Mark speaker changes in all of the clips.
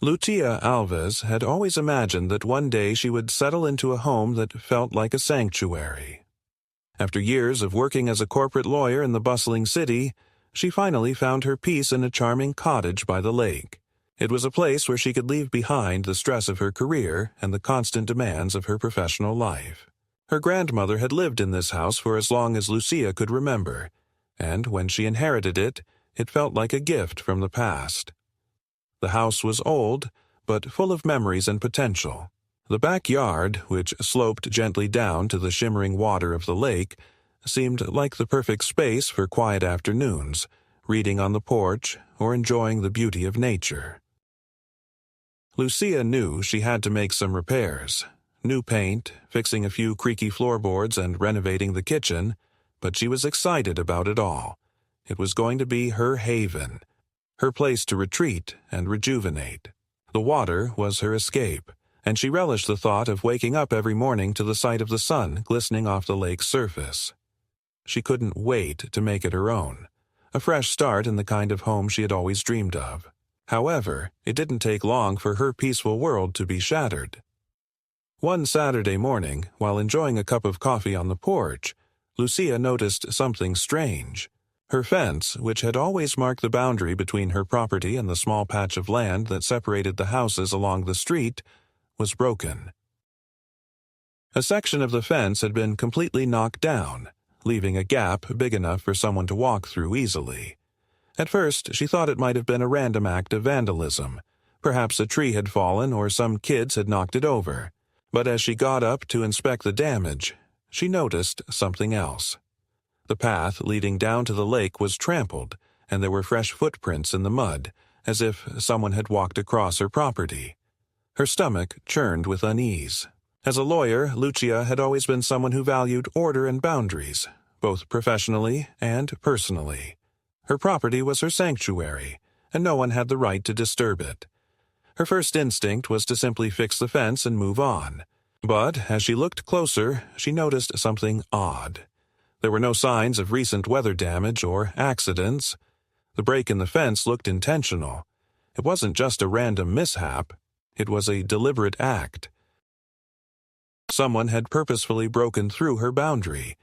Speaker 1: Lucia Alves had always imagined that one day she would settle into a home that felt like a sanctuary. After years of working as a corporate lawyer in the bustling city, she finally found her peace in a charming cottage by the lake. It was a place where she could leave behind the stress of her career and the constant demands of her professional life. Her grandmother had lived in this house for as long as Lucia could remember, and when she inherited it, it felt like a gift from the past. The house was old, but full of memories and potential. The backyard, which sloped gently down to the shimmering water of the lake, seemed like the perfect space for quiet afternoons, reading on the porch or enjoying the beauty of nature. Lucia knew she had to make some repairs. New paint, fixing a few creaky floorboards, and renovating the kitchen, but she was excited about it all. It was going to be her haven, her place to retreat and rejuvenate. The water was her escape, and she relished the thought of waking up every morning to the sight of the sun glistening off the lake's surface. She couldn't wait to make it her own, a fresh start in the kind of home she had always dreamed of. However, it didn't take long for her peaceful world to be shattered. One Saturday morning, while enjoying a cup of coffee on the porch, Lucia noticed something strange. Her fence, which had always marked the boundary between her property and the small patch of land that separated the houses along the street, was broken. A section of the fence had been completely knocked down, leaving a gap big enough for someone to walk through easily. At first, she thought it might have been a random act of vandalism. Perhaps a tree had fallen or some kids had knocked it over. But as she got up to inspect the damage, she noticed something else. The path leading down to the lake was trampled, and there were fresh footprints in the mud, as if someone had walked across her property. Her stomach churned with unease. As a lawyer, Lucia had always been someone who valued order and boundaries, both professionally and personally. Her property was her sanctuary, and no one had the right to disturb it. Her first instinct was to simply fix the fence and move on. But as she looked closer, she noticed something odd. There were no signs of recent weather damage or accidents. The break in the fence looked intentional. It wasn't just a random mishap. It was a deliberate act. Someone had purposefully broken through her boundary.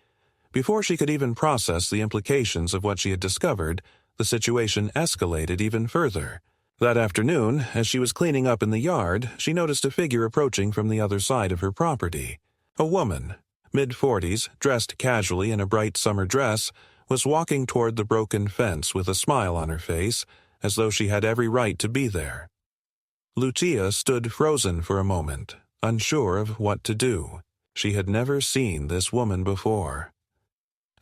Speaker 1: Before she could even process the implications of what she had discovered, the situation escalated even further. That afternoon, as she was cleaning up in the yard, she noticed a figure approaching from the other side of her property. A woman, mid-40s, dressed casually in a bright summer dress, was walking toward the broken fence with a smile on her face, as though she had every right to be there. Lucia stood frozen for a moment, unsure of what to do. She had never seen this woman before.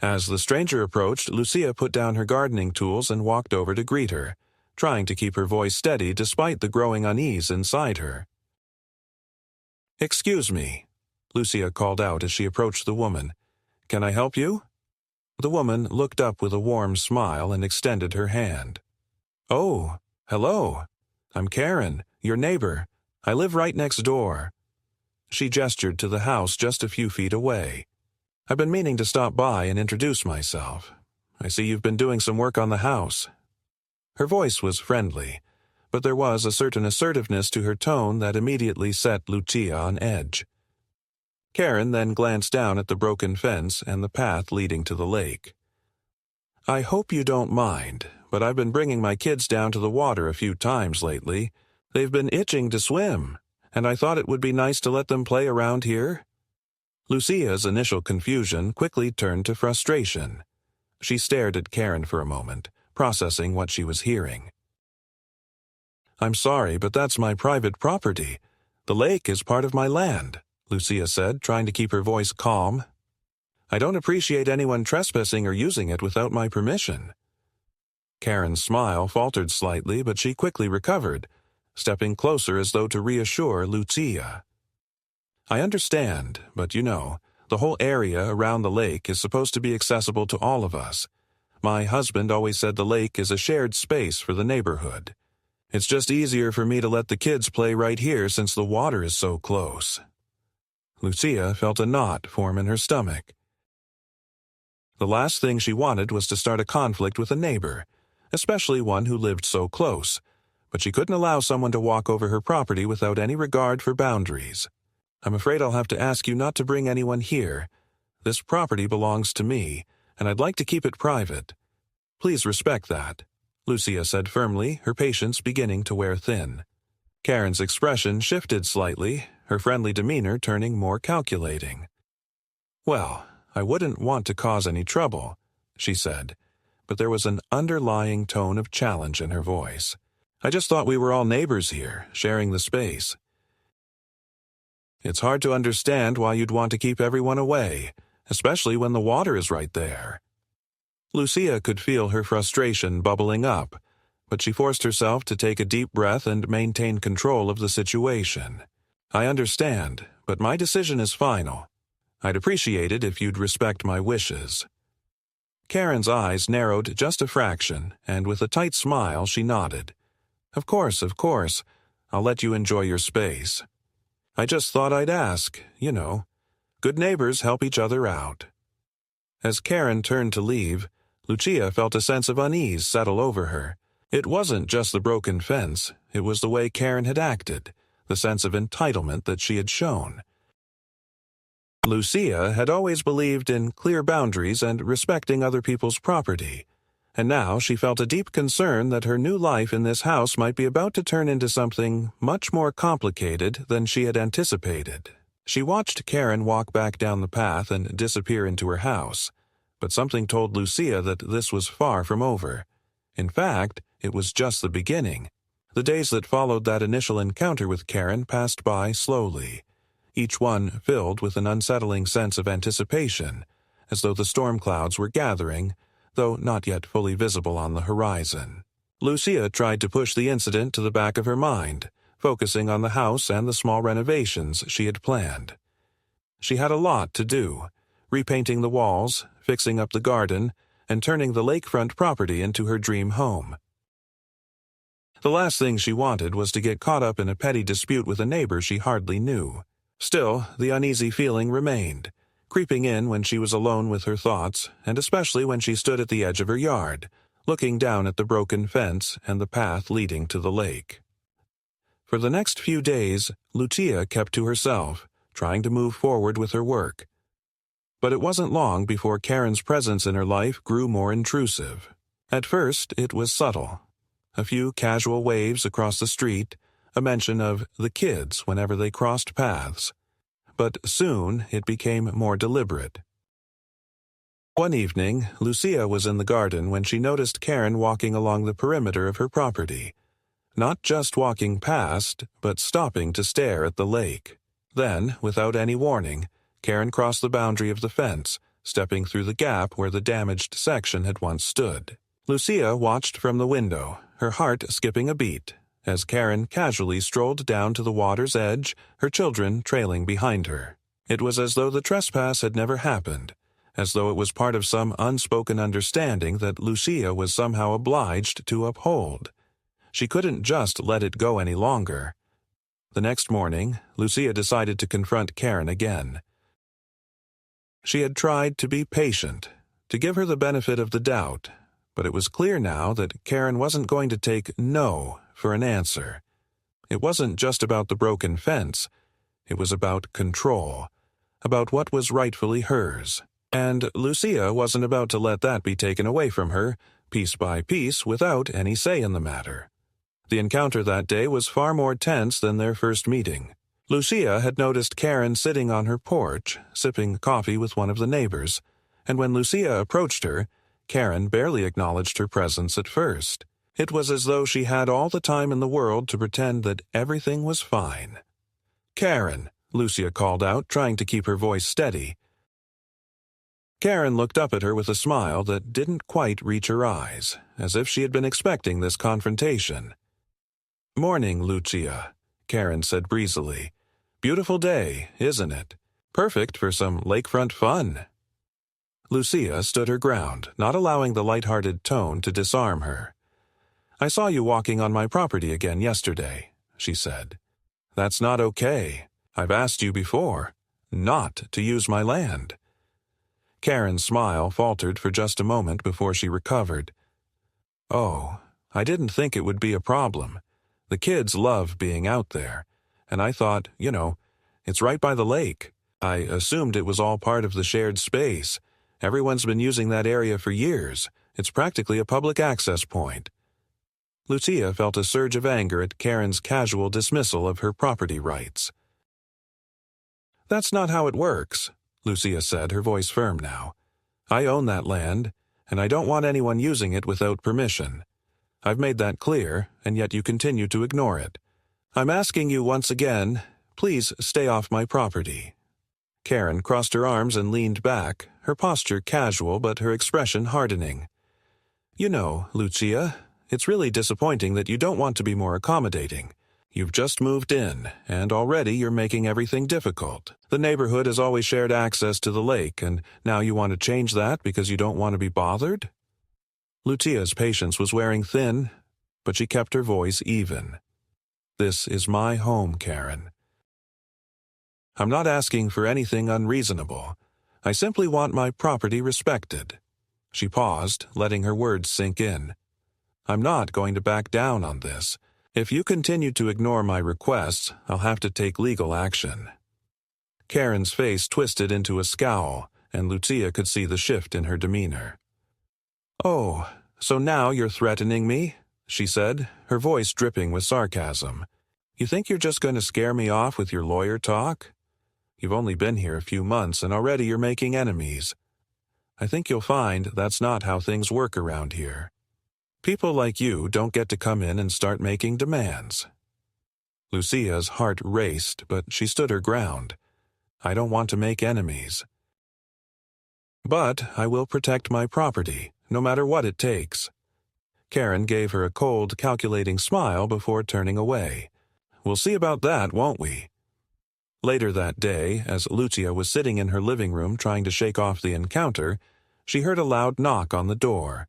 Speaker 1: As the stranger approached, Lucia put down her gardening tools and walked over to greet her, trying to keep her voice steady despite the growing unease inside her. "Excuse me," Lucia called out as she approached the woman. "Can I help you?" The woman looked up with a warm smile and extended her hand. "Oh, hello. I'm Karen, your neighbor. I live right next door." She gestured to the house just a few feet away. "I've been meaning to stop by and introduce myself. I see you've been doing some work on the house." Her voice was friendly, but there was a certain assertiveness to her tone that immediately set Lucia on edge. Karen then glanced down at the broken fence and the path leading to the lake. "I hope you don't mind, but I've been bringing my kids down to the water a few times lately. They've been itching to swim, and I thought it would be nice to let them play around here." Lucia's initial confusion quickly turned to frustration. She stared at Karen for a moment, processing what she was hearing. "I'm sorry, but that's my private property. The lake is part of my land," Lucia said, trying to keep her voice calm. "I don't appreciate anyone trespassing or using it without my permission." Karen's smile faltered slightly, but she quickly recovered, stepping closer as though to reassure Lucia. "I understand, but the whole area around the lake is supposed to be accessible to all of us. My husband always said the lake is a shared space for the neighborhood. It's just easier for me to let the kids play right here since the water is so close." Lucia felt a knot form in her stomach. The last thing she wanted was to start a conflict with a neighbor, especially one who lived so close. but she couldn't allow someone to walk over her property without any regard for boundaries. "I'm afraid I'll have to ask you not to bring anyone here. This property belongs to me, and I'd like to keep it private. Please respect that," Lucia said firmly, her patience beginning to wear thin. Karen's expression shifted slightly, her friendly demeanor turning more calculating. "Well, I wouldn't want to cause any trouble," she said, but there was an underlying tone of challenge in her voice. "I just thought we were all neighbors here, sharing the space. It's hard to understand why you'd want to keep everyone away, especially when the water is right there." Lucia could feel her frustration bubbling up, but she forced herself to take a deep breath and maintain control of the situation. "I understand, but my decision is final. I'd appreciate it if you'd respect my wishes." Karen's eyes narrowed just a fraction, and with a tight smile she nodded. Of course. I'll let you enjoy your space. I just thought I'd ask, you know. Good neighbors help each other out." As Karen turned to leave, Lucia felt a sense of unease settle over her. It wasn't just the broken fence, it was the way Karen had acted, the sense of entitlement that she had shown. Lucia had always believed in clear boundaries and respecting other people's property, and now she felt a deep concern that her new life in this house might be about to turn into something much more complicated than she had anticipated. She watched Karen walk back down the path and disappear into her house, but something told Lucia that this was far from over. In fact, it was just the beginning. The days that followed that initial encounter with Karen passed by slowly, each one filled with an unsettling sense of anticipation, as though the storm clouds were gathering, though not yet fully visible on the horizon. Lucia tried to push the incident to the back of her mind, focusing on the house and the small renovations she had planned. She had a lot to do, repainting the walls, fixing up the garden, and turning the lakefront property into her dream home. The last thing she wanted was to get caught up in a petty dispute with a neighbor she hardly knew. Still, the uneasy feeling remained, creeping in when she was alone with her thoughts, and especially when she stood at the edge of her yard, looking down at the broken fence and the path leading to the lake. For the next few days, Lucia kept to herself, trying to move forward with her work. But it wasn't long before Karen's presence in her life grew more intrusive. At first, it was subtle. A few casual waves across the street, a mention of the kids whenever they crossed paths. But soon it became more deliberate. One evening, Lucia was in the garden when she noticed Karen walking along the perimeter of her property. Not just walking past, but stopping to stare at the lake. Then, without any warning, Karen crossed the boundary of the fence, stepping through the gap where the damaged section had once stood. Lucia watched from the window, her heart skipping a beat, as Karen casually strolled down to the water's edge, her children trailing behind her. It was as though the trespass had never happened, as though it was part of some unspoken understanding that Lucia was somehow obliged to uphold. She couldn't just let it go any longer. The next morning, Lucia decided to confront Karen again. She had tried to be patient, to give her the benefit of the doubt, but it was clear now that Karen wasn't going to take no for an answer. It wasn't just about the broken fence. It was about control, about what was rightfully hers. And Lucia wasn't about to let that be taken away from her, piece by piece, without any say in the matter. The encounter that day was far more tense than their first meeting. Lucia had noticed Karen sitting on her porch, sipping coffee with one of the neighbors, and when Lucia approached her, Karen barely acknowledged her presence at first. It was as though she had all the time in the world to pretend that everything was fine. "Karen," Lucia called out, trying to keep her voice steady. Karen looked up at her with a smile that didn't quite reach her eyes, as if she had been expecting this confrontation. "Morning, Lucia," Karen said breezily. "Beautiful day, isn't it? Perfect for some lakefront fun." Lucia stood her ground, not allowing the light-hearted tone to disarm her. "I saw you walking on my property again yesterday," she said. "That's not okay. I've asked you before, not to use my land." Karen's smile faltered for just a moment before she recovered. "Oh, I didn't think it would be a problem. The kids love being out there, and I thought, it's right by the lake. I assumed it was all part of the shared space. Everyone's been using that area for years. It's practically a public access point. Lucia felt a surge of anger at Karen's casual dismissal of her property rights. "That's not how it works," Lucia said, her voice firm now. "I own that land, and I don't want anyone using it without permission. I've made that clear, and yet you continue to ignore it. I'm asking you once again, please stay off my property." Karen crossed her arms and leaned back, her posture casual but her expression hardening. Lucia, it's really disappointing that you don't want to be more accommodating. You've just moved in, and already you're making everything difficult. The neighborhood has always shared access to the lake, and now you want to change that because you don't want to be bothered?" Lucia's patience was wearing thin, but she kept her voice even. "This is my home, Karen. I'm not asking for anything unreasonable. I simply want my property respected." She paused, letting her words sink in. "I'm not going to back down on this. If you continue to ignore my requests, I'll have to take legal action." Karen's face twisted into a scowl, and Lucia could see the shift in her demeanor. "Oh, so now you're threatening me?" she said, her voice dripping with sarcasm. "You think you're just going to scare me off with your lawyer talk? You've only been here a few months, and already you're making enemies. I think you'll find that's not how things work around here. People like you don't get to come in and start making demands." Lucia's heart raced, but she stood her ground. "I don't want to make enemies. But I will protect my property, no matter what it takes." Karen gave her a cold, calculating smile before turning away. "We'll see about that, won't we?" Later that day, as Lucia was sitting in her living room trying to shake off the encounter, she heard a loud knock on the door.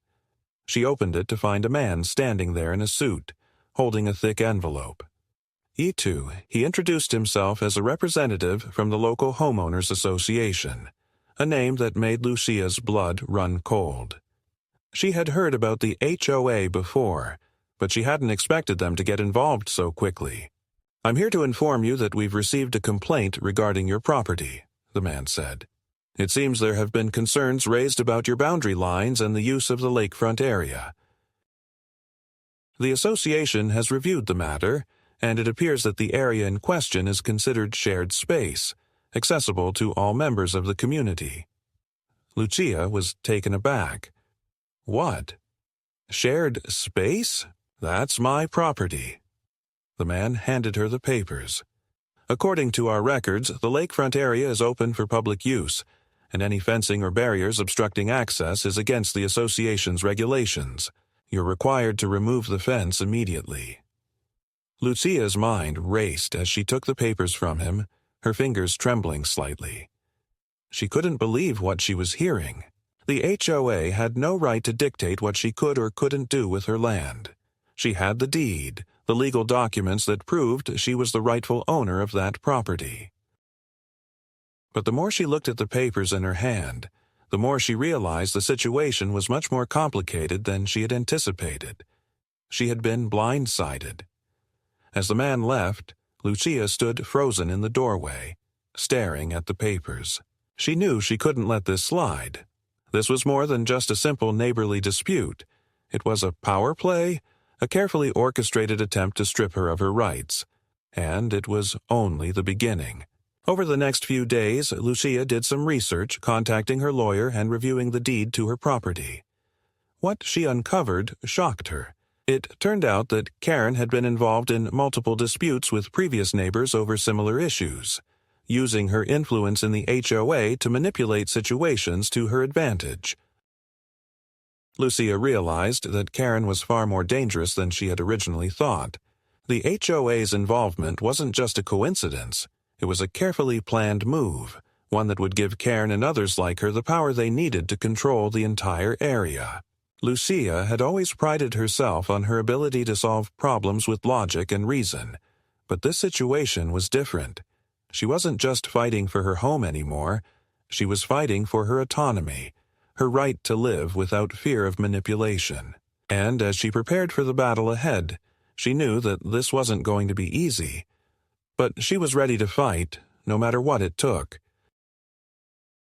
Speaker 1: She opened it to find a man standing there in a suit, holding a thick envelope. Itu, he introduced himself as a representative from the local homeowners association, a name that made Lucia's blood run cold. She had heard about the HOA before, but she hadn't expected them to get involved so quickly. "I'm here to inform you that we've received a complaint regarding your property," the man said. "It seems there have been concerns raised about your boundary lines and the use of the lakefront area. The association has reviewed the matter, and it appears that the area in question is considered shared space, accessible to all members of the community." Lucia was taken aback. "What? Shared space? That's my property." The man handed her the papers. "According to our records, the lakefront area is open for public use, and any fencing or barriers obstructing access is against the association's regulations. You're required to remove the fence immediately." Lucia's mind raced as she took the papers from him, her fingers trembling slightly. She couldn't believe what she was hearing. The HOA had no right to dictate what she could or couldn't do with her land. She had the deed, the legal documents that proved she was the rightful owner of that property. But the more she looked at the papers in her hand, the more she realized the situation was much more complicated than she had anticipated. She had been blindsided. As the man left, Lucia stood frozen in the doorway, staring at the papers. She knew she couldn't let this slide. This was more than just a simple neighborly dispute. It was a power play, a carefully orchestrated attempt to strip her of her rights. And it was only the beginning. Over the next few days, Lucia did some research, contacting her lawyer and reviewing the deed to her property. What she uncovered shocked her. It turned out that Karen had been involved in multiple disputes with previous neighbors over similar issues, using her influence in the HOA to manipulate situations to her advantage. Lucia realized that Karen was far more dangerous than she had originally thought. The HOA's involvement wasn't just a coincidence. It was a carefully planned move, one that would give Karen and others like her the power they needed to control the entire area. Lucia had always prided herself on her ability to solve problems with logic and reason, but this situation was different. She wasn't just fighting for her home anymore. She was fighting for her autonomy, her right to live without fear of manipulation. And as she prepared for the battle ahead, She knew that this wasn't going to be easy, but she was ready to fight, no matter what it took.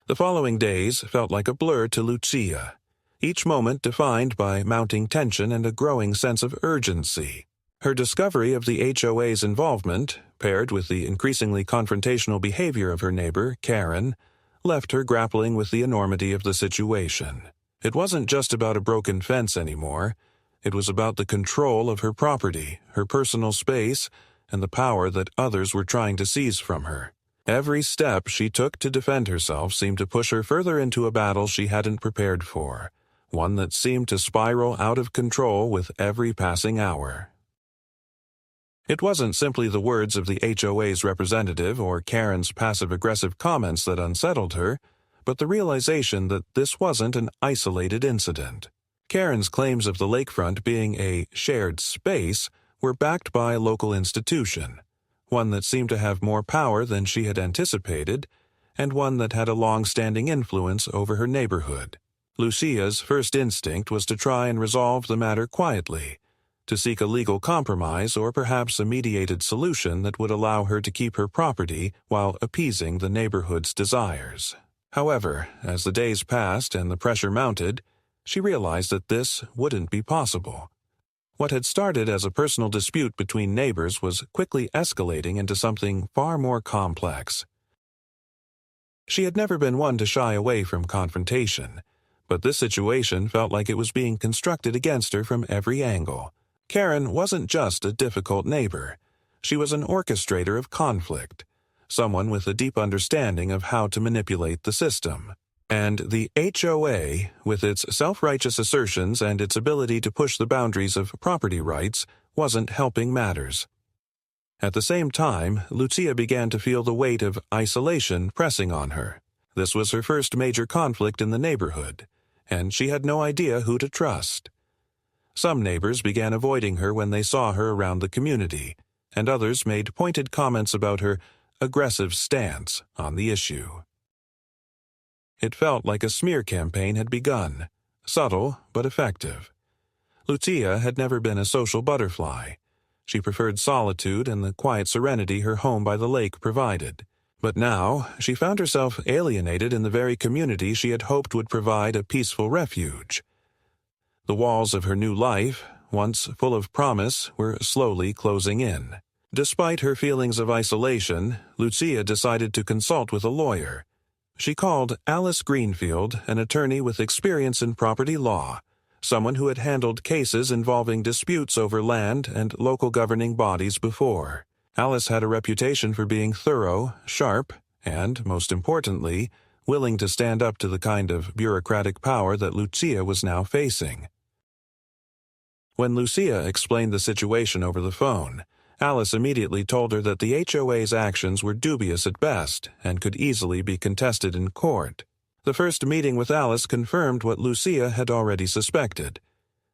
Speaker 1: The following days felt like a blur to Lucia, each moment defined by mounting tension and a growing sense of urgency. Her discovery of the HOA's involvement, paired with the increasingly confrontational behavior of her neighbor, Karen, left her grappling with the enormity of the situation. It wasn't just about a broken fence anymore. It was about the control of her property, her personal space, and the power that others were trying to seize from her. Every step she took to defend herself seemed to push her further into a battle she hadn't prepared for, one that seemed to spiral out of control with every passing hour. It wasn't simply the words of the HOA's representative or Karen's passive-aggressive comments that unsettled her, but the realization that this wasn't an isolated incident. Karen's claims of the lakefront being a shared space were backed by a local institution, one that seemed to have more power than she had anticipated, and one that had a long-standing influence over her neighborhood. Lucia's first instinct was to try and resolve the matter quietly, to seek a legal compromise or perhaps a mediated solution that would allow her to keep her property while appeasing the neighborhood's desires. However, as the days passed and the pressure mounted, she realized that this wouldn't be possible. What had started as a personal dispute between neighbors was quickly escalating into something far more complex. She had never been one to shy away from confrontation, but this situation felt like it was being constructed against her from every angle. Karen wasn't just a difficult neighbor. She was an orchestrator of conflict, someone with a deep understanding of how to manipulate the system. And the HOA, with its self-righteous assertions and its ability to push the boundaries of property rights, wasn't helping matters. At the same time, Lucia began to feel the weight of isolation pressing on her. This was her first major conflict in the neighborhood, and she had no idea who to trust. Some neighbors began avoiding her when they saw her around the community, and others made pointed comments about her aggressive stance on the issue. It felt like a smear campaign had begun, subtle but effective. Lucia had never been a social butterfly. She preferred solitude and the quiet serenity her home by the lake provided. But now, she found herself alienated in the very community she had hoped would provide a peaceful refuge. The walls of her new life, once full of promise, were slowly closing in. Despite her feelings of isolation, Lucia decided to consult with a lawyer. She called Alice Greenfield, an attorney with experience in property law, someone who had handled cases involving disputes over land and local governing bodies before. Alice had a reputation for being thorough, sharp, and, most importantly, willing to stand up to the kind of bureaucratic power that Lucia was now facing. When Lucia explained the situation over the phone, Alice immediately told her that the HOA's actions were dubious at best and could easily be contested in court. The first meeting with Alice confirmed what Lucia had already suspected.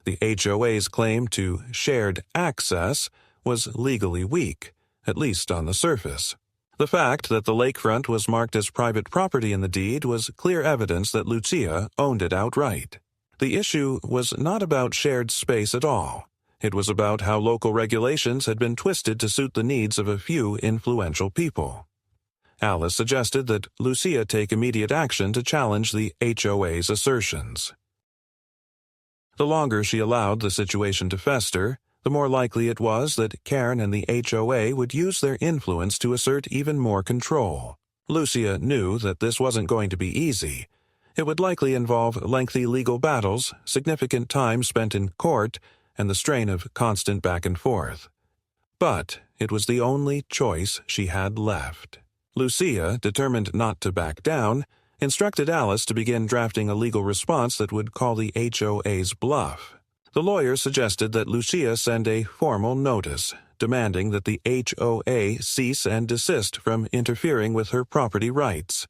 Speaker 1: The HOA's claim to shared access was legally weak, at least on the surface. The fact that the lakefront was marked as private property in the deed was clear evidence that Lucia owned it outright. The issue was not about shared space at all. It was about how local regulations had been twisted to suit the needs of a few influential people. Alice suggested that Lucia take immediate action to challenge the HOA's assertions. The longer she allowed the situation to fester, the more likely it was that Karen and the HOA would use their influence to assert even more control. Lucia knew that this wasn't going to be easy. It would likely involve lengthy legal battles, significant time spent in court, and the strain of constant back and forth. But it was the only choice she had left. Lucia, determined not to back down, instructed Alice to begin drafting a legal response that would call the HOA's bluff. The lawyer suggested that Lucia send a formal notice, demanding that the HOA cease and desist from interfering with her property rights.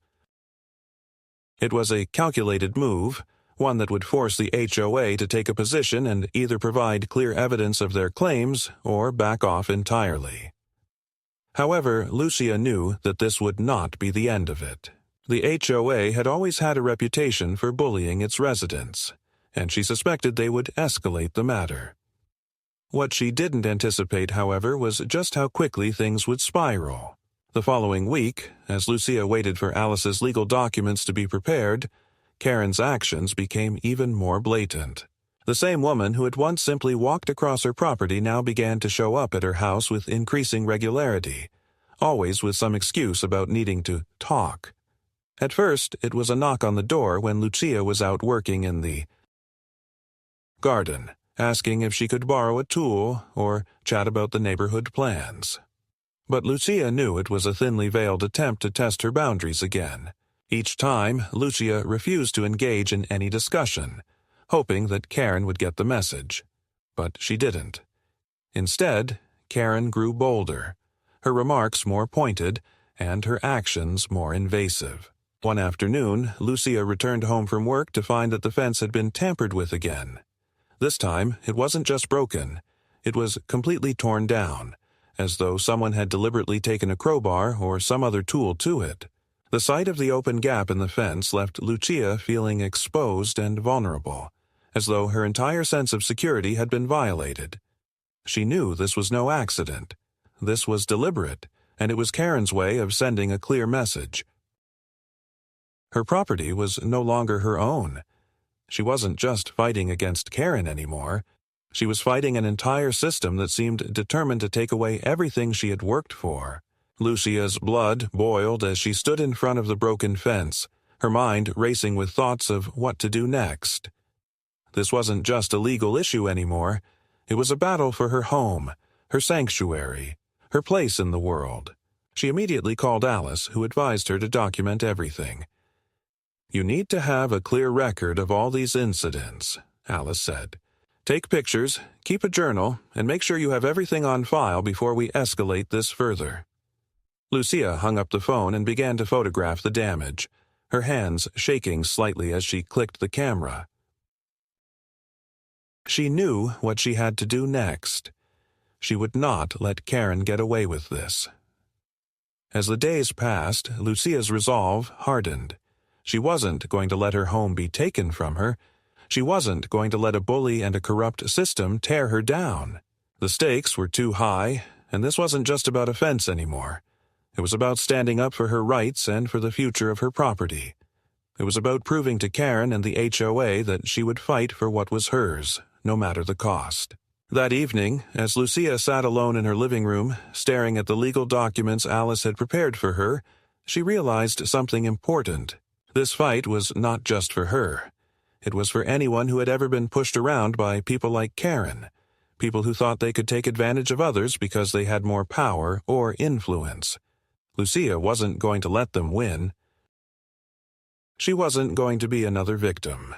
Speaker 1: It was a calculated move, one that would force the HOA to take a position and either provide clear evidence of their claims or back off entirely. However, Lucia knew that this would not be the end of it. The HOA had always had a reputation for bullying its residents, and she suspected they would escalate the matter. What she didn't anticipate, however, was just how quickly things would spiral. The following week, as Lucia waited for Alice's legal documents to be prepared, Karen's actions became even more blatant. The same woman who had once simply walked across her property now began to show up at her house with increasing regularity, always with some excuse about needing to talk. At first, it was a knock on the door when Lucia was out working in the garden, asking if she could borrow a tool or chat about the neighborhood plans. But Lucia knew it was a thinly veiled attempt to test her boundaries again. Each time, Lucia refused to engage in any discussion, hoping that Karen would get the message. But she didn't. Instead, Karen grew bolder, her remarks more pointed, and her actions more invasive. One afternoon, Lucia returned home from work to find that the fence had been tampered with again. This time, it wasn't just broken. It was completely torn down, as though someone had deliberately taken a crowbar or some other tool to it. The sight of the open gap in the fence left Lucia feeling exposed and vulnerable, as though her entire sense of security had been violated. She knew this was no accident. This was deliberate, and it was Karen's way of sending a clear message. Her property was no longer her own. She wasn't just fighting against Karen anymore. She was fighting an entire system that seemed determined to take away everything she had worked for. Lucia's blood boiled as she stood in front of the broken fence, her mind racing with thoughts of what to do next. This wasn't just a legal issue anymore. It was a battle for her home, her sanctuary, her place in the world. She immediately called Alice, who advised her to document everything. "You need to have a clear record of all these incidents," Alice said. "Take pictures, keep a journal, and make sure you have everything on file before we escalate this further." Lucia hung up the phone and began to photograph the damage, her hands shaking slightly as she clicked the camera. She knew what she had to do next. She would not let Karen get away with this. As the days passed, Lucia's resolve hardened. She wasn't going to let her home be taken from her. She wasn't going to let a bully and a corrupt system tear her down. The stakes were too high, and this wasn't just about a fence anymore. It was about standing up for her rights and for the future of her property. It was about proving to Karen and the HOA that she would fight for what was hers, no matter the cost. That evening, as Lucia sat alone in her living room, staring at the legal documents Alice had prepared for her, she realized something important. This fight was not just for her. It was for anyone who had ever been pushed around by people like Karen, people who thought they could take advantage of others because they had more power or influence. Lucia wasn't going to let them win. She wasn't going to be another victim.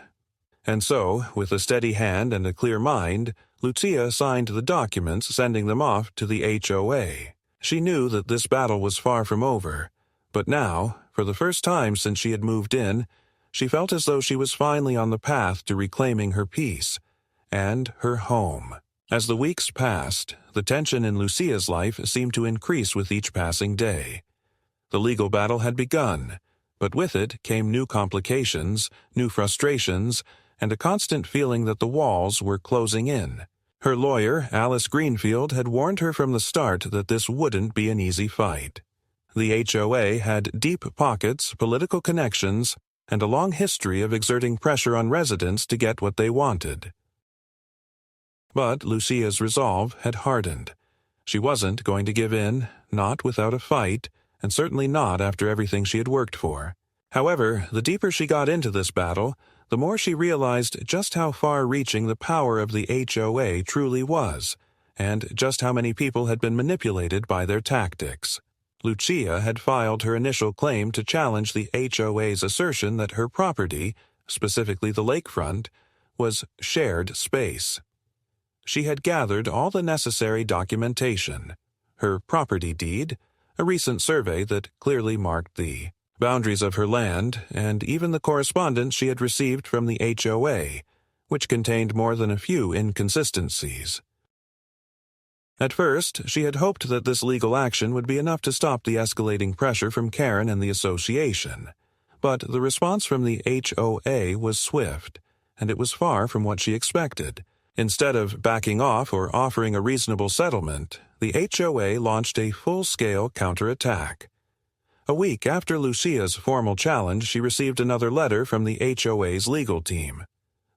Speaker 1: And so, with a steady hand and a clear mind, Lucia signed the documents, sending them off to the HOA. She knew that this battle was far from over, but now, for the first time since she had moved in, she felt as though she was finally on the path to reclaiming her peace and her home. As the weeks passed, the tension in Lucia's life seemed to increase with each passing day. The legal battle had begun, but with it came new complications, new frustrations, and a constant feeling that the walls were closing in. Her lawyer, Alice Greenfield, had warned her from the start that this wouldn't be an easy fight. The HOA had deep pockets, political connections, and a long history of exerting pressure on residents to get what they wanted. But Lucia's resolve had hardened. She wasn't going to give in, not without a fight, and certainly not after everything she had worked for. However, the deeper she got into this battle, the more she realized just how far-reaching the power of the HOA truly was, and just how many people had been manipulated by their tactics. Lucia had filed her initial claim to challenge the HOA's assertion that her property, specifically the lakefront, was shared space. She had gathered all the necessary documentation, her property deed, a recent survey that clearly marked the boundaries of her land, and even the correspondence she had received from the HOA, which contained more than a few inconsistencies. At first, she had hoped that this legal action would be enough to stop the escalating pressure from Karen and the association. But the response from the HOA was swift, and it was far from what she expected. Instead of backing off or offering a reasonable settlement, the HOA launched a full-scale counterattack. A week after Lucia's formal challenge, she received another letter from the HOA's legal team.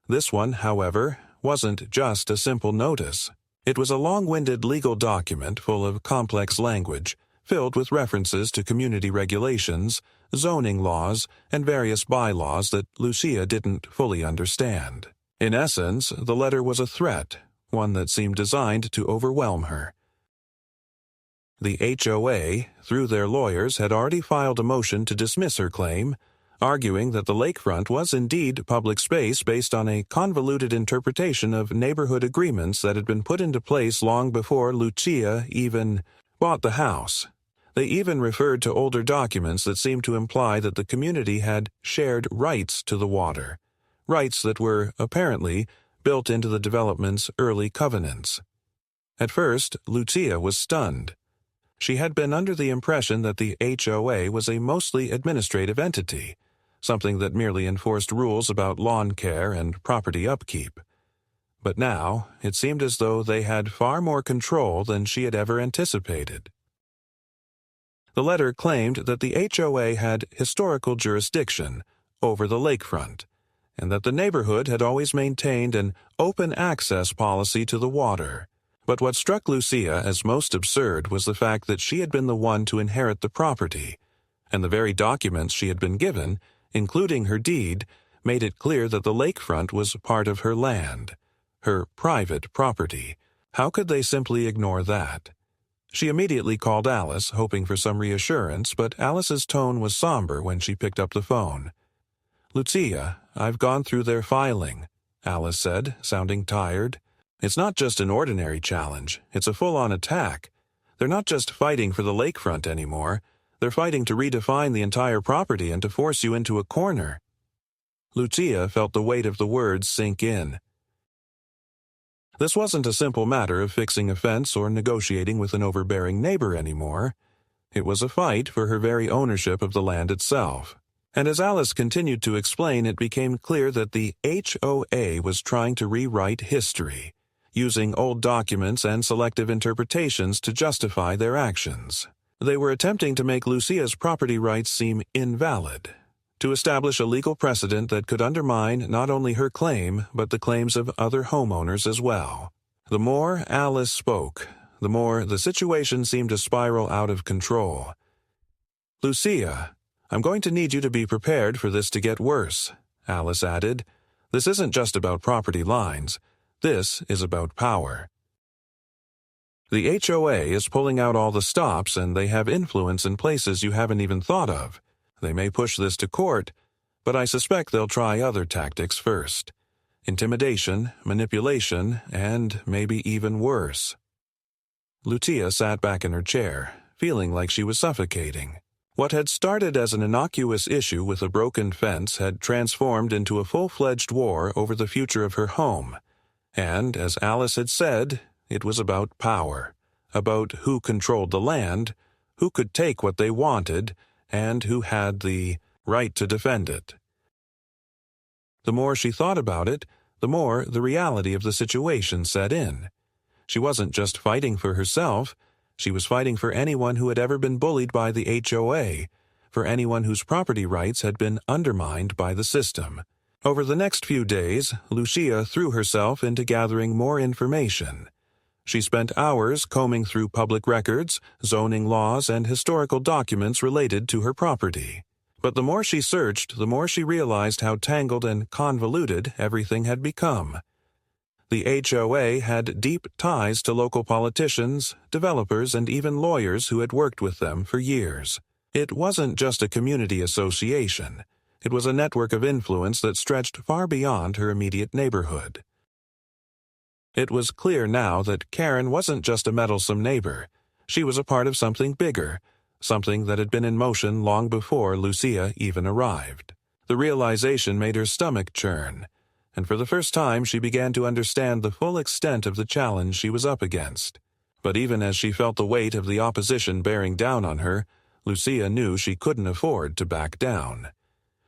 Speaker 1: This one, however, wasn't just a simple notice. It was a long-winded legal document full of complex language, filled with references to community regulations, zoning laws, and various bylaws that Lucia didn't fully understand. In essence, the letter was a threat, one that seemed designed to overwhelm her. The HOA, through their lawyers, had already filed a motion to dismiss her claim, arguing that the lakefront was indeed public space based on a convoluted interpretation of neighborhood agreements that had been put into place long before Lucia even bought the house. They even referred to older documents that seemed to imply that the community had shared rights to the water, rights that were, apparently, built into the development's early covenants. At first, Lucia was stunned. She had been under the impression that the HOA was a mostly administrative entity, something that merely enforced rules about lawn care and property upkeep. But now, it seemed as though they had far more control than she had ever anticipated. The letter claimed that the HOA had historical jurisdiction over the lakefront, and that the neighborhood had always maintained an open access policy to the water. But what struck Lucia as most absurd was the fact that she had been the one to inherit the property, and the very documents she had been given, including her deed, made it clear that the lakefront was part of her land, her private property. How could they simply ignore that? She immediately called Alice, hoping for some reassurance, but Alice's tone was somber when she picked up the phone. "Lucia, I've gone through their filing," Alice said, sounding tired. "It's not just an ordinary challenge, it's a full-on attack. They're not just fighting for the lakefront anymore, they're fighting to redefine the entire property and to force you into a corner." Lucia felt the weight of the words sink in. This wasn't a simple matter of fixing a fence or negotiating with an overbearing neighbor anymore. It was a fight for her very ownership of the land itself. And as Alice continued to explain, it became clear that the HOA was trying to rewrite history, using old documents and selective interpretations to justify their actions. They were attempting to make Lucia's property rights seem invalid, to establish a legal precedent that could undermine not only her claim, but the claims of other homeowners as well. The more Alice spoke, the more the situation seemed to spiral out of control. "Lucia, I'm going to need you to be prepared for this to get worse," Alice added. "This isn't just about property lines. This is about power. The HOA is pulling out all the stops, and they have influence in places you haven't even thought of. They may push this to court, but I suspect they'll try other tactics first. Intimidation, manipulation, and maybe even worse." Lucia sat back in her chair, feeling like she was suffocating. What had started as an innocuous issue with a broken fence had transformed into a full-fledged war over the future of her home. And, as Alice had said, it was about power, about who controlled the land, who could take what they wanted, and who had the right to defend it. The more she thought about it, the more the reality of the situation set in. She wasn't just fighting for herself, she was fighting for anyone who had ever been bullied by the HOA, for anyone whose property rights had been undermined by the system. Over the next few days, Lucia threw herself into gathering more information. She spent hours combing through public records, zoning laws, and historical documents related to her property. But the more she searched, the more she realized how tangled and convoluted everything had become. The HOA had deep ties to local politicians, developers, and even lawyers who had worked with them for years. It wasn't just a community association. It was a network of influence that stretched far beyond her immediate neighborhood. It was clear now that Karen wasn't just a meddlesome neighbor. She was a part of something bigger, something that had been in motion long before Lucia even arrived. The realization made her stomach churn, and for the first time she began to understand the full extent of the challenge she was up against. But even as she felt the weight of the opposition bearing down on her, Lucia knew she couldn't afford to back down.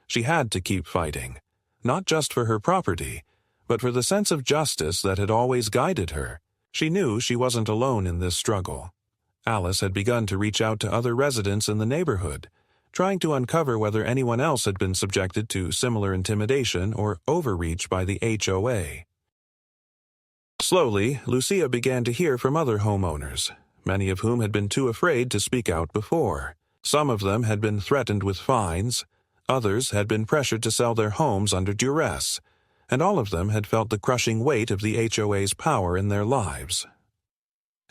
Speaker 1: She had to keep fighting, not just for her property, but for the sense of justice that had always guided her. She knew she wasn't alone in this struggle. Alice had begun to reach out to other residents in the neighborhood, trying to uncover whether anyone else had been subjected to similar intimidation or overreach by the HOA. Slowly, Lucia began to hear from other homeowners, many of whom had been too afraid to speak out before. Some of them had been threatened with fines, others had been pressured to sell their homes under duress, and all of them had felt the crushing weight of the HOA's power in their lives.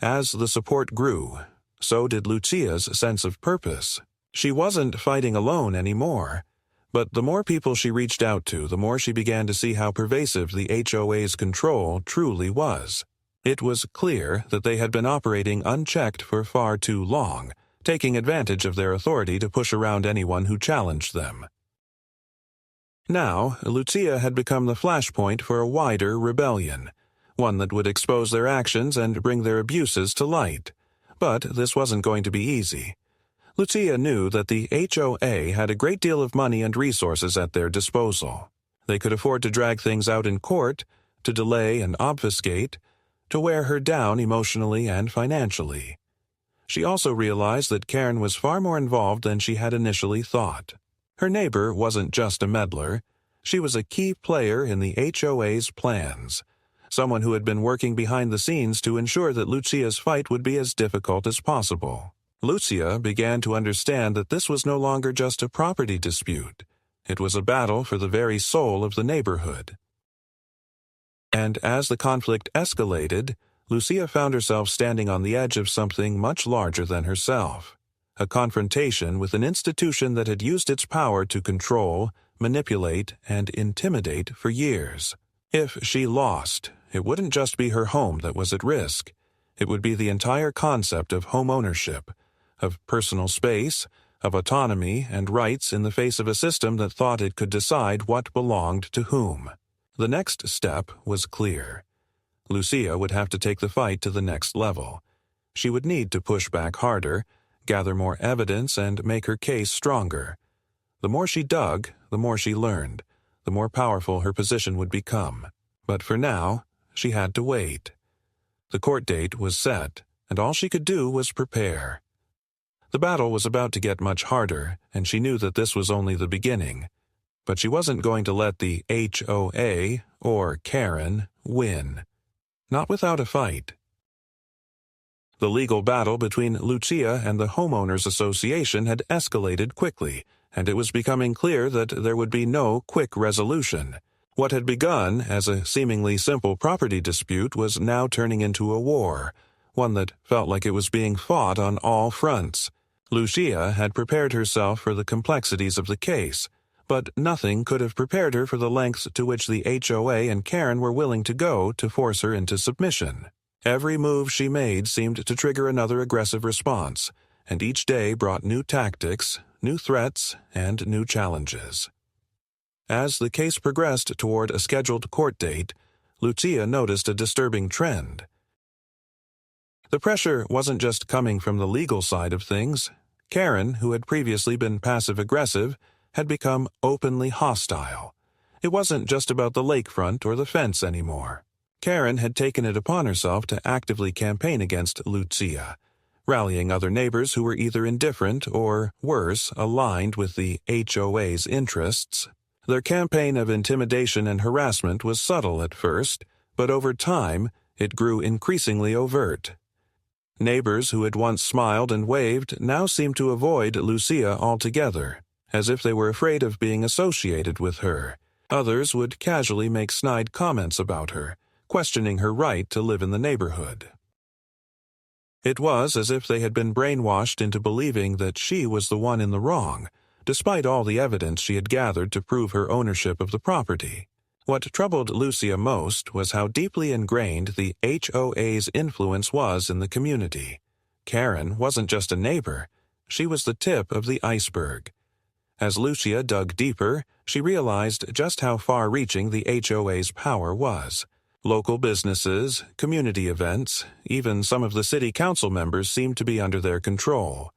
Speaker 1: As the support grew, so did Lucia's sense of purpose. She wasn't fighting alone anymore, but the more people she reached out to, the more she began to see how pervasive the HOA's control truly was. It was clear that they had been operating unchecked for far too long, taking advantage of their authority to push around anyone who challenged them. Now, Lucia had become the flashpoint for a wider rebellion, one that would expose their actions and bring their abuses to light. But this wasn't going to be easy. Lucia knew that the HOA had a great deal of money and resources at their disposal. They could afford to drag things out in court, to delay and obfuscate, to wear her down emotionally and financially. She also realized that Karen was far more involved than she had initially thought. Her neighbor wasn't just a meddler. She was a key player in the HOA's plans, someone who had been working behind the scenes to ensure that Lucia's fight would be as difficult as possible. Lucia began to understand that this was no longer just a property dispute. It was a battle for the very soul of the neighborhood. And as the conflict escalated, Lucia found herself standing on the edge of something much larger than herself, a confrontation with an institution that had used its power to control, manipulate, and intimidate for years. If she lost, it wouldn't just be her home that was at risk. It would be the entire concept of home ownership, of personal space, of autonomy and rights in the face of a system that thought it could decide what belonged to whom. The next step was clear. Lucia would have to take the fight to the next level. She would need to push back harder, gather more evidence, and make her case stronger. The more she dug, the more she learned, the more powerful her position would become. But for now, she had to wait. The court date was set, and all she could do was prepare. The battle was about to get much harder, and she knew that this was only the beginning. But she wasn't going to let the HOA, or Karen, win. Not without a fight. The legal battle between Lucia and the Homeowners Association had escalated quickly, and it was becoming clear that there would be no quick resolution. What had begun as a seemingly simple property dispute was now turning into a war, one that felt like it was being fought on all fronts. Lucia had prepared herself for the complexities of the case, but nothing could have prepared her for the lengths to which the HOA and Karen were willing to go to force her into submission. Every move she made seemed to trigger another aggressive response, and each day brought new tactics, new threats, and new challenges. As the case progressed toward a scheduled court date, Lucia noticed a disturbing trend. The pressure wasn't just coming from the legal side of things. Karen, who had previously been passive-aggressive, had become openly hostile. It wasn't just about the lakefront or the fence anymore. Karen had taken it upon herself to actively campaign against Lucia, rallying other neighbors who were either indifferent or, worse, aligned with the HOA's interests. Their campaign of intimidation and harassment was subtle at first, but over time, it grew increasingly overt. Neighbors who had once smiled and waved now seemed to avoid Lucia altogether, as if they were afraid of being associated with her. Others would casually make snide comments about her, questioning her right to live in the neighborhood. It was as if they had been brainwashed into believing that she was the one in the wrong, despite all the evidence she had gathered to prove her ownership of the property. What troubled Lucia most was how deeply ingrained the HOA's influence was in the community. Karen wasn't just a neighbor, she was the tip of the iceberg. As Lucia dug deeper, she realized just how far-reaching the HOA's power was. Local businesses, community events, even some of the city council members seemed to be under their control.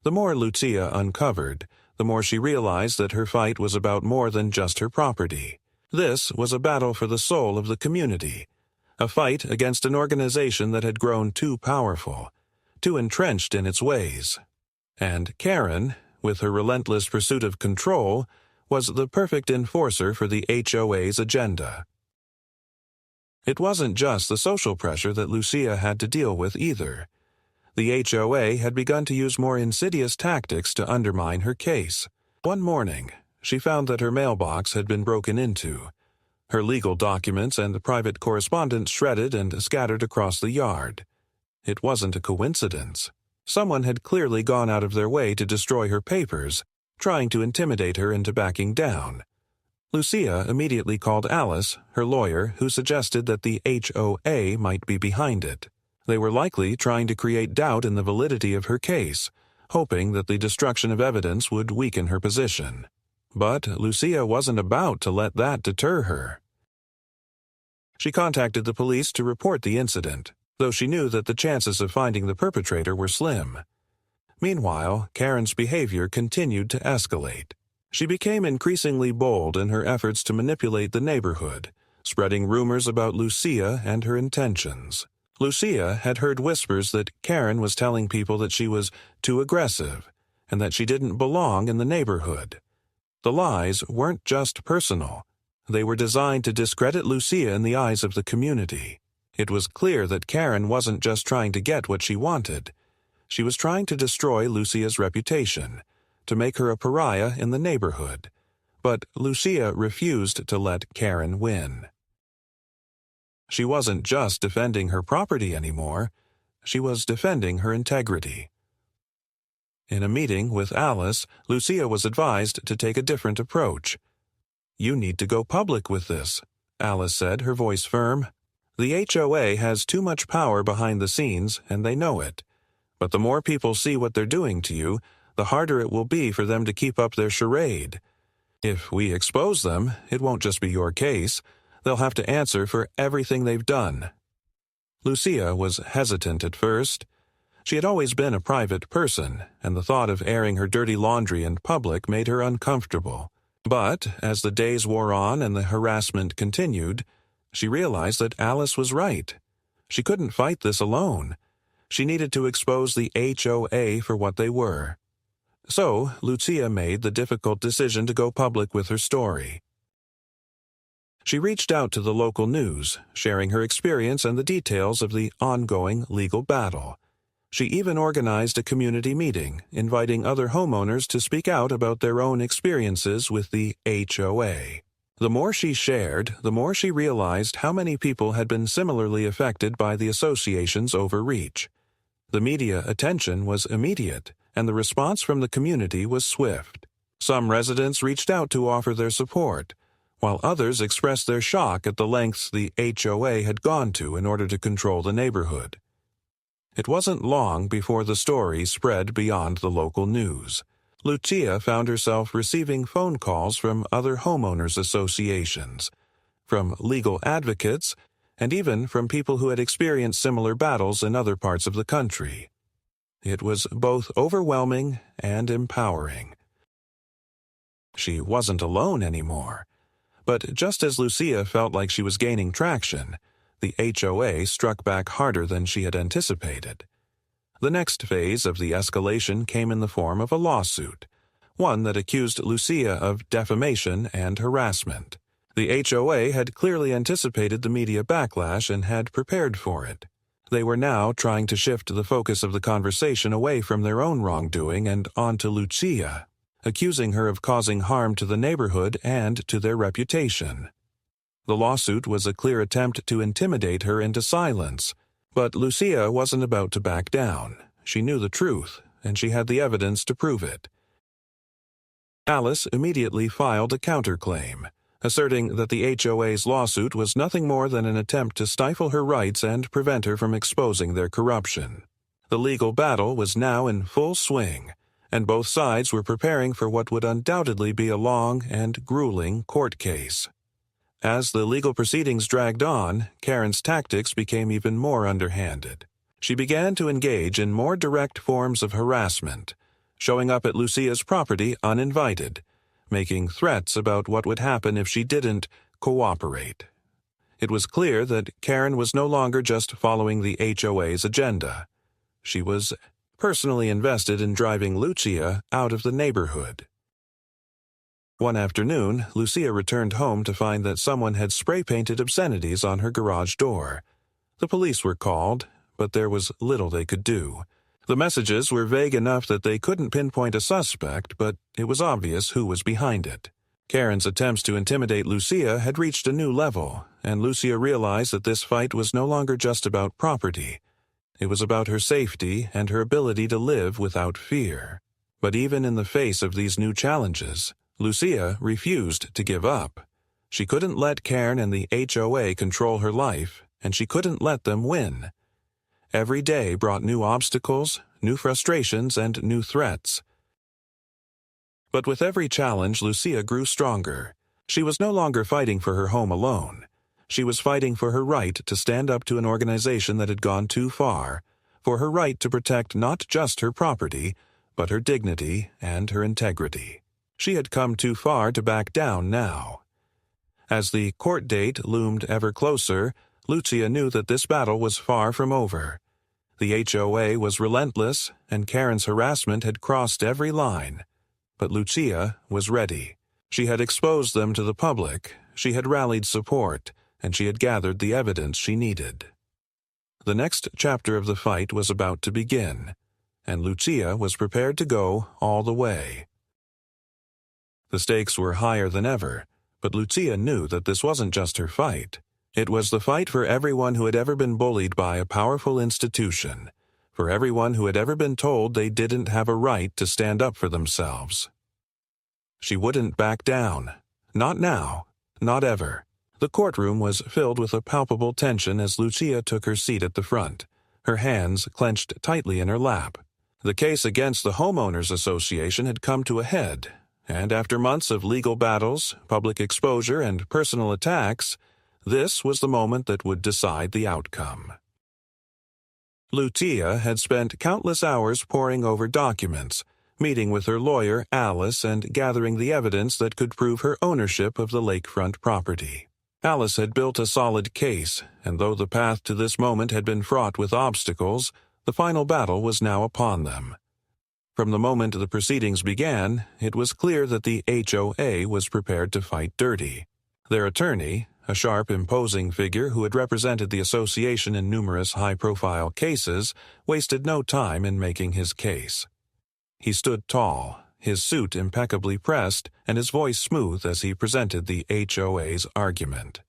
Speaker 1: The more Lucia uncovered, the more she realized that her fight was about more than just her property. This was a battle for the soul of the community, a fight against an organization that had grown too powerful, too entrenched in its ways. And Karen, with her relentless pursuit of control, was the perfect enforcer for the HOA's agenda. It wasn't just the social pressure that Lucia had to deal with either. The HOA had begun to use more insidious tactics to undermine her case. One morning, she found that her mailbox had been broken into, her legal documents and private correspondence shredded and scattered across the yard. It wasn't a coincidence. Someone had clearly gone out of their way to destroy her papers, trying to intimidate her into backing down. Lucia immediately called Alice, her lawyer, who suggested that the HOA might be behind it. They were likely trying to create doubt in the validity of her case, hoping that the destruction of evidence would weaken her position. But Lucia wasn't about to let that deter her. She contacted the police to report the incident, though she knew that the chances of finding the perpetrator were slim. Meanwhile, Karen's behavior continued to escalate. She became increasingly bold in her efforts to manipulate the neighborhood, spreading rumors about Lucia and her intentions. Lucia had heard whispers that Karen was telling people that she was too aggressive and that she didn't belong in the neighborhood. The lies weren't just personal. They were designed to discredit Lucia in the eyes of the community. It was clear that Karen wasn't just trying to get what she wanted. She was trying to destroy Lucia's reputation, to make her a pariah in the neighborhood. But Lucia refused to let Karen win. She wasn't just defending her property anymore. She was defending her integrity. In a meeting with Alice, Lucia was advised to take a different approach. "You need to go public with this," Alice said, her voice firm. "The HOA has too much power behind the scenes, and they know it. But the more people see what they're doing to you, the harder it will be for them to keep up their charade. If we expose them, it won't just be your case. They'll have to answer for everything they've done." Lucia was hesitant at first. She had always been a private person, and the thought of airing her dirty laundry in public made her uncomfortable. But as the days wore on and the harassment continued, she realized that Alice was right. She couldn't fight this alone. She needed to expose the HOA for what they were. So, Lucia made the difficult decision to go public with her story. She reached out to the local news, sharing her experience and the details of the ongoing legal battle. She even organized a community meeting, inviting other homeowners to speak out about their own experiences with the HOA. The more she shared, the more she realized how many people had been similarly affected by the association's overreach. The media attention was immediate, and the response from the community was swift. Some residents reached out to offer their support, while others expressed their shock at the lengths the HOA had gone to in order to control the neighborhood. It wasn't long before the story spread beyond the local news. Lucia found herself receiving phone calls from other homeowners associations, from legal advocates, and even from people who had experienced similar battles in other parts of the country. It was both overwhelming and empowering. She wasn't alone anymore. But just as Lucia felt like she was gaining traction, the HOA struck back harder than she had anticipated. The next phase of the escalation came in the form of a lawsuit, one that accused Lucia of defamation and harassment. The HOA had clearly anticipated the media backlash and had prepared for it. They were now trying to shift the focus of the conversation away from their own wrongdoing and onto Lucia, accusing her of causing harm to the neighborhood and to their reputation. The lawsuit was a clear attempt to intimidate her into silence, but Lucia wasn't about to back down. She knew the truth, and she had the evidence to prove it. Alice immediately filed a counterclaim, asserting that the HOA's lawsuit was nothing more than an attempt to stifle her rights and prevent her from exposing their corruption. The legal battle was now in full swing, and both sides were preparing for what would undoubtedly be a long and grueling court case. As the legal proceedings dragged on, Karen's tactics became even more underhanded. She began to engage in more direct forms of harassment, showing up at Lucia's property uninvited, making threats about what would happen if she didn't cooperate. It was clear that Karen was no longer just following the HOA's agenda. She was personally invested in driving Lucia out of the neighborhood. One afternoon, Lucia returned home to find that someone had spray-painted obscenities on her garage door. The police were called, but there was little they could do. The messages were vague enough that they couldn't pinpoint a suspect, but it was obvious who was behind it. Karen's attempts to intimidate Lucia had reached a new level, and Lucia realized that this fight was no longer just about property. It was about her safety and her ability to live without fear. But even in the face of these new challenges, Lucia refused to give up. She couldn't let Karen and the HOA control her life, and she couldn't let them win. Every day brought new obstacles, new frustrations, and new threats. But with every challenge, Lucia grew stronger. She was no longer fighting for her home alone. She was fighting for her right to stand up to an organization that had gone too far, for her right to protect not just her property, but her dignity and her integrity. She had come too far to back down now. As the court date loomed ever closer, Lucia knew that this battle was far from over. The HOA was relentless, and Karen's harassment had crossed every line. But Lucia was ready. She had exposed them to the public, she had rallied support, and she had gathered the evidence she needed. The next chapter of the fight was about to begin, and Lucia was prepared to go all the way. The stakes were higher than ever, but Lucia knew that this wasn't just her fight. It was the fight for everyone who had ever been bullied by a powerful institution, for everyone who had ever been told they didn't have a right to stand up for themselves. She wouldn't back down. Not now. Not ever. The courtroom was filled with a palpable tension as Lucia took her seat at the front, her hands clenched tightly in her lap. The case against the Homeowners Association had come to a head, and after months of legal battles, public exposure, and personal attacks, this was the moment that would decide the outcome. Lucia had spent countless hours poring over documents, meeting with her lawyer, Alice, and gathering the evidence that could prove her ownership of the lakefront property. Alice had built a solid case, and though the path to this moment had been fraught with obstacles, the final battle was now upon them. From the moment the proceedings began, it was clear that the HOA was prepared to fight dirty. Their attorney, a sharp, imposing figure who had represented the association in numerous high-profile cases, wasted no time in making his case. He stood tall, his suit impeccably pressed, and his voice smooth as he presented the HOA's argument.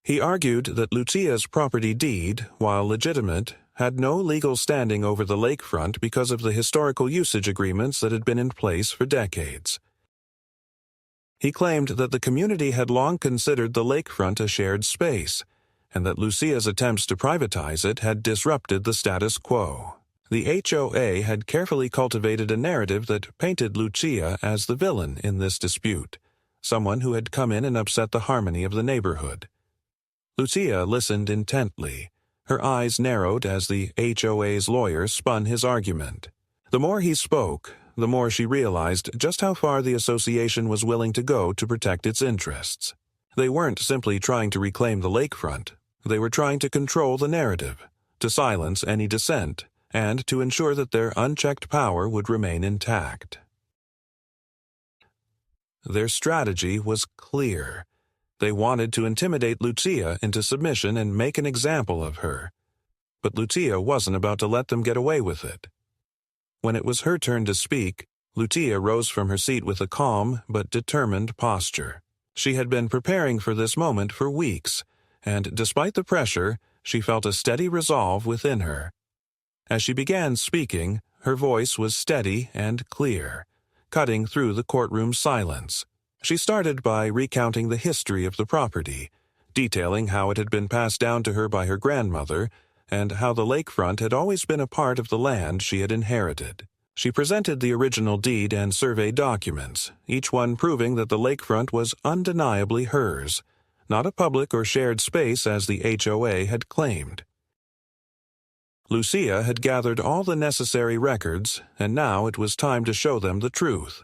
Speaker 1: He argued that Lucia's property deed, while legitimate, had no legal standing over the lakefront because of the historical usage agreements that had been in place for decades. He claimed that the community had long considered the lakefront a shared space, and that Lucia's attempts to privatize it had disrupted the status quo. The HOA had carefully cultivated a narrative that painted Lucia as the villain in this dispute, someone who had come in and upset the harmony of the neighborhood. Lucia listened intently. Her eyes narrowed as the HOA's lawyer spun his argument. The more he spoke, the more she realized just how far the association was willing to go to protect its interests. They weren't simply trying to reclaim the lakefront. They were trying to control the narrative, to silence any dissent, and to ensure that their unchecked power would remain intact. Their strategy was clear. They wanted to intimidate Lucia into submission and make an example of her. But Lucia wasn't about to let them get away with it. When it was her turn to speak, Lucia rose from her seat with a calm but determined posture. She had been preparing for this moment for weeks, and despite the pressure, she felt a steady resolve within her. As she began speaking, her voice was steady and clear, cutting through the courtroom's silence. She started by recounting the history of the property, detailing how it had been passed down to her by her grandmother, and how the lakefront had always been a part of the land she had inherited. She presented the original deed and survey documents, each one proving that the lakefront was undeniably hers, not a public or shared space as the HOA had claimed. Lucia had gathered all the necessary records, and now it was time to show them the truth.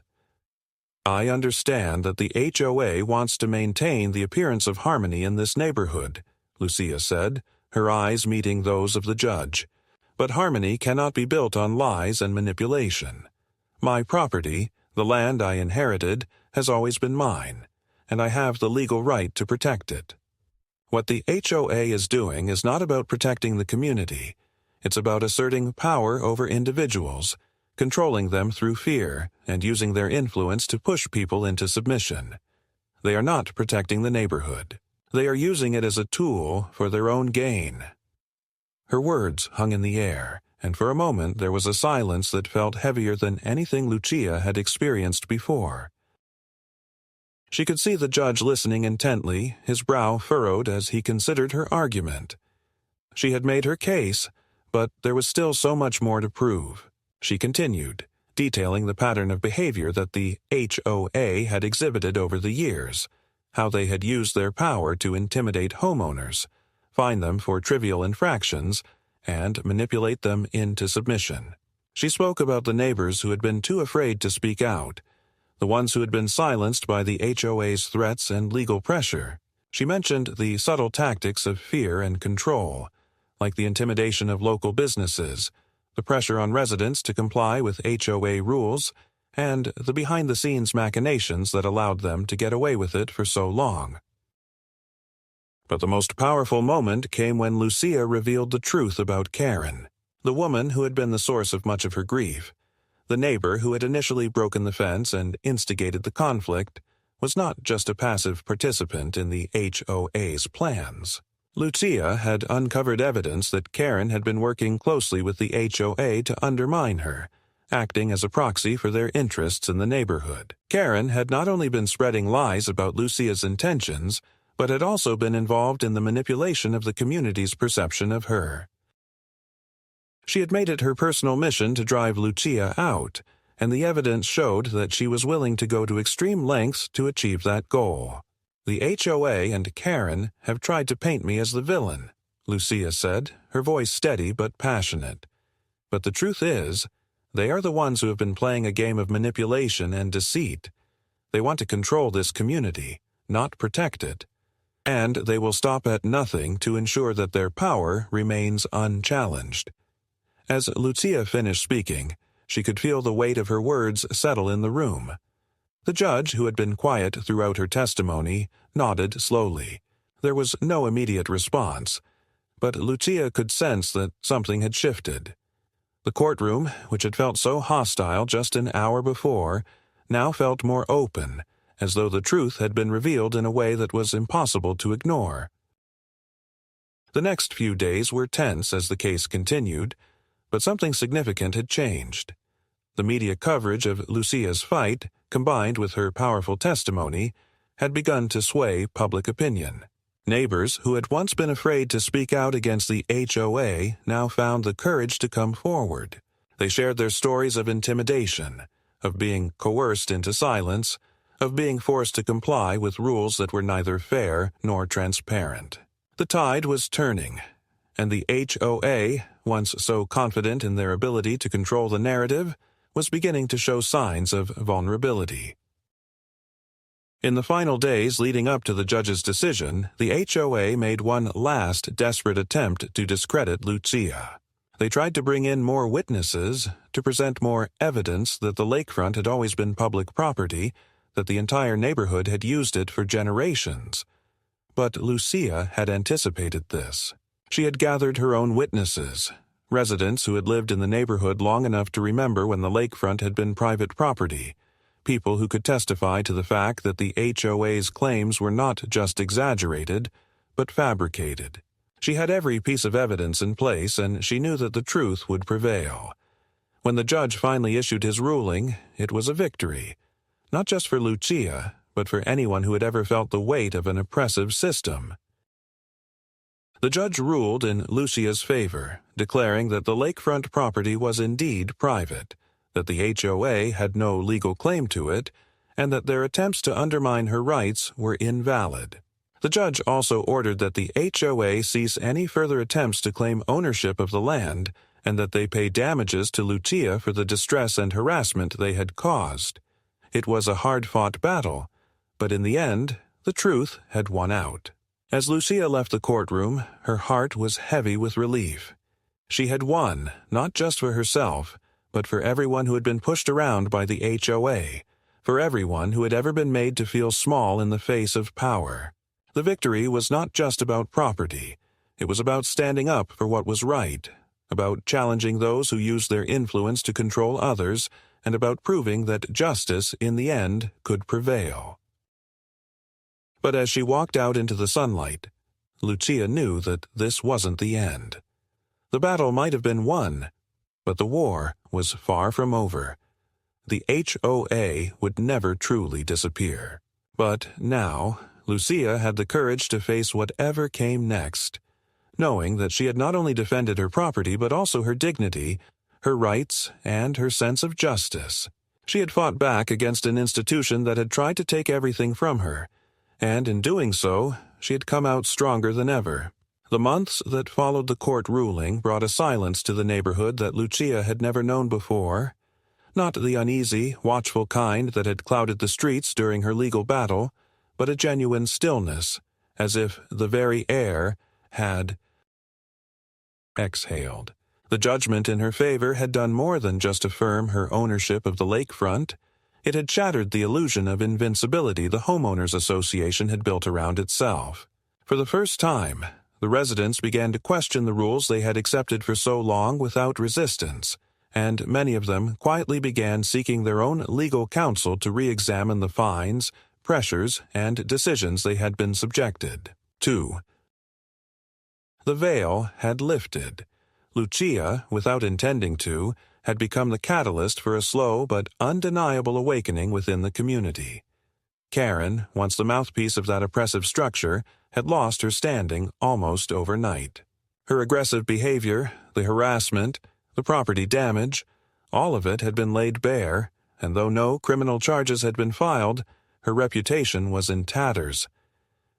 Speaker 1: I understand that the HOA wants to maintain the appearance of harmony in this neighborhood, Lucia said, her eyes meeting those of the judge. But harmony cannot be built on lies and manipulation. My property, the land I inherited, has always been mine, and I have the legal right to protect it. What the HOA is doing is not about protecting the community. It's about asserting power over individuals, controlling them through fear, and using their influence to push people into submission. They are not protecting the neighborhood. They are using it as a tool for their own gain. Her words hung in the air, and for a moment there was a silence that felt heavier than anything Lucia had experienced before. She could see the judge listening intently, his brow furrowed as he considered her argument. She had made her case, but there was still so much more to prove. She continued, detailing the pattern of behavior that the HOA had exhibited over the years, how they had used their power to intimidate homeowners, fine them for trivial infractions, and manipulate them into submission. She spoke about the neighbors who had been too afraid to speak out, the ones who had been silenced by the HOA's threats and legal pressure. She mentioned the subtle tactics of fear and control, like the intimidation of local businesses, the pressure on residents to comply with HOA rules, and the behind-the-scenes machinations that allowed them to get away with it for so long. But the most powerful moment came when Lucia revealed the truth about Karen, the woman who had been the source of much of her grief. The neighbor who had initially broken the fence and instigated the conflict was not just a passive participant in the HOA's plans. Lucia had uncovered evidence that Karen had been working closely with the HOA to undermine her, acting as a proxy for their interests in the neighborhood. Karen had not only been spreading lies about Lucia's intentions, but had also been involved in the manipulation of the community's perception of her. She had made it her personal mission to drive Lucia out, and the evidence showed that she was willing to go to extreme lengths to achieve that goal. The HOA and Karen have tried to paint me as the villain, Lucia said, her voice steady but passionate. But the truth is, they are the ones who have been playing a game of manipulation and deceit. They want to control this community, not protect it. And they will stop at nothing to ensure that their power remains unchallenged. As Lucia finished speaking, she could feel the weight of her words settle in the room. The judge, who had been quiet throughout her testimony, nodded slowly. There was no immediate response, but Lucia could sense that something had shifted. The courtroom, which had felt so hostile just an hour before, now felt more open, as though the truth had been revealed in a way that was impossible to ignore. The next few days were tense as the case continued, but something significant had changed. The media coverage of Lucia's fight, combined with her powerful testimony, had begun to sway public opinion. Neighbors who had once been afraid to speak out against the HOA now found the courage to come forward. They shared their stories of intimidation, of being coerced into silence, of being forced to comply with rules that were neither fair nor transparent. The tide was turning, and the HOA, once so confident in their ability to control the narrative, was beginning to show signs of vulnerability. In the final days leading up to the judge's decision, the HOA made one last desperate attempt to discredit Lucia. They tried to bring in more witnesses, to present more evidence that the lakefront had always been public property, that the entire neighborhood had used it for generations. But Lucia had anticipated this. She had gathered her own witnesses, residents who had lived in the neighborhood long enough to remember when the lakefront had been private property, people who could testify to the fact that the HOA's claims were not just exaggerated, but fabricated. She had every piece of evidence in place, and she knew that the truth would prevail. When the judge finally issued his ruling, it was a victory, not just for Lucia, but for anyone who had ever felt the weight of an oppressive system. The judge ruled in Lucia's favor, declaring that the lakefront property was indeed private, that the HOA had no legal claim to it, and that their attempts to undermine her rights were invalid. The judge also ordered that the HOA cease any further attempts to claim ownership of the land, and that they pay damages to Lucia for the distress and harassment they had caused. It was a hard-fought battle, but in the end, the truth had won out. As Lucia left the courtroom, her heart was heavy with relief. She had won, not just for herself, but for everyone who had been pushed around by the HOA, for everyone who had ever been made to feel small in the face of power. The victory was not just about property. It was about standing up for what was right, about challenging those who used their influence to control others, and about proving that justice, in the end, could prevail. But as she walked out into the sunlight, Lucia knew that this wasn't the end. The battle might have been won, but the war was far from over. The HOA would never truly disappear. But now, Lucia had the courage to face whatever came next, knowing that she had not only defended her property but also her dignity, her rights, and her sense of justice. She had fought back against an institution that had tried to take everything from her, and in doing so, she had come out stronger than ever. The months that followed the court ruling brought a silence to the neighborhood that Lucia had never known before. Not the uneasy, watchful kind that had clouded the streets during her legal battle, but a genuine stillness, as if the very air had exhaled. The judgment in her favor had done more than just affirm her ownership of the lakefront. It had shattered the illusion of invincibility the homeowners association had built around itself. For the first time, the residents began to question the rules they had accepted for so long without resistance, and many of them quietly began seeking their own legal counsel to re-examine the fines, pressures, and decisions they had been subjected to. The veil had lifted. Lucia, without intending to, had become the catalyst for a slow but undeniable awakening within the community. Karen, once the mouthpiece of that oppressive structure, had lost her standing almost overnight. Her aggressive behavior, the harassment, the property damage, all of it had been laid bare, and though no criminal charges had been filed, her reputation was in tatters.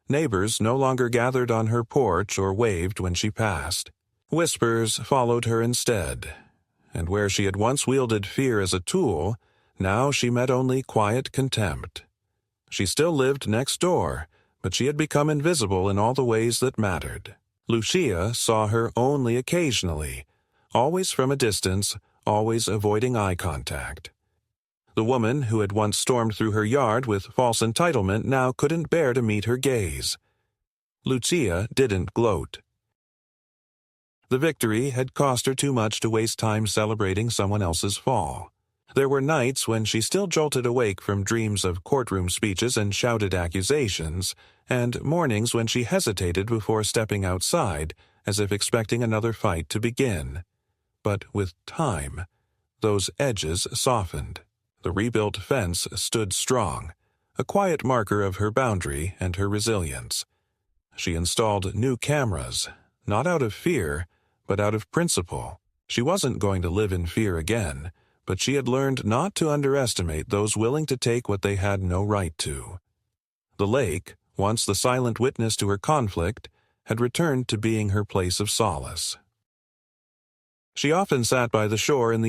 Speaker 1: Neighbors no longer gathered on her porch or waved when she passed. Whispers followed her instead, and where she had once wielded fear as a tool, now she met only quiet contempt. She still lived next door, but she had become invisible in all the ways that mattered. Lucia saw her only occasionally, always from a distance, always avoiding eye contact. The woman who had once stormed through her yard with false entitlement now couldn't bear to meet her gaze. Lucia didn't gloat. The victory had cost her too much to waste time celebrating someone else's fall. There were nights when she still jolted awake from dreams of courtroom speeches and shouted accusations, and mornings when she hesitated before stepping outside, as if expecting another fight to begin. But with time, those edges softened. The rebuilt fence stood strong, a quiet marker of her boundary and her resilience. She installed new cameras, not out of fear, but out of principle. She wasn't going to live in fear again, but she had learned not to underestimate those willing to take what they had no right to. The lake, once the silent witness to her conflict, had returned to being her place of solace. She often sat by the shore in the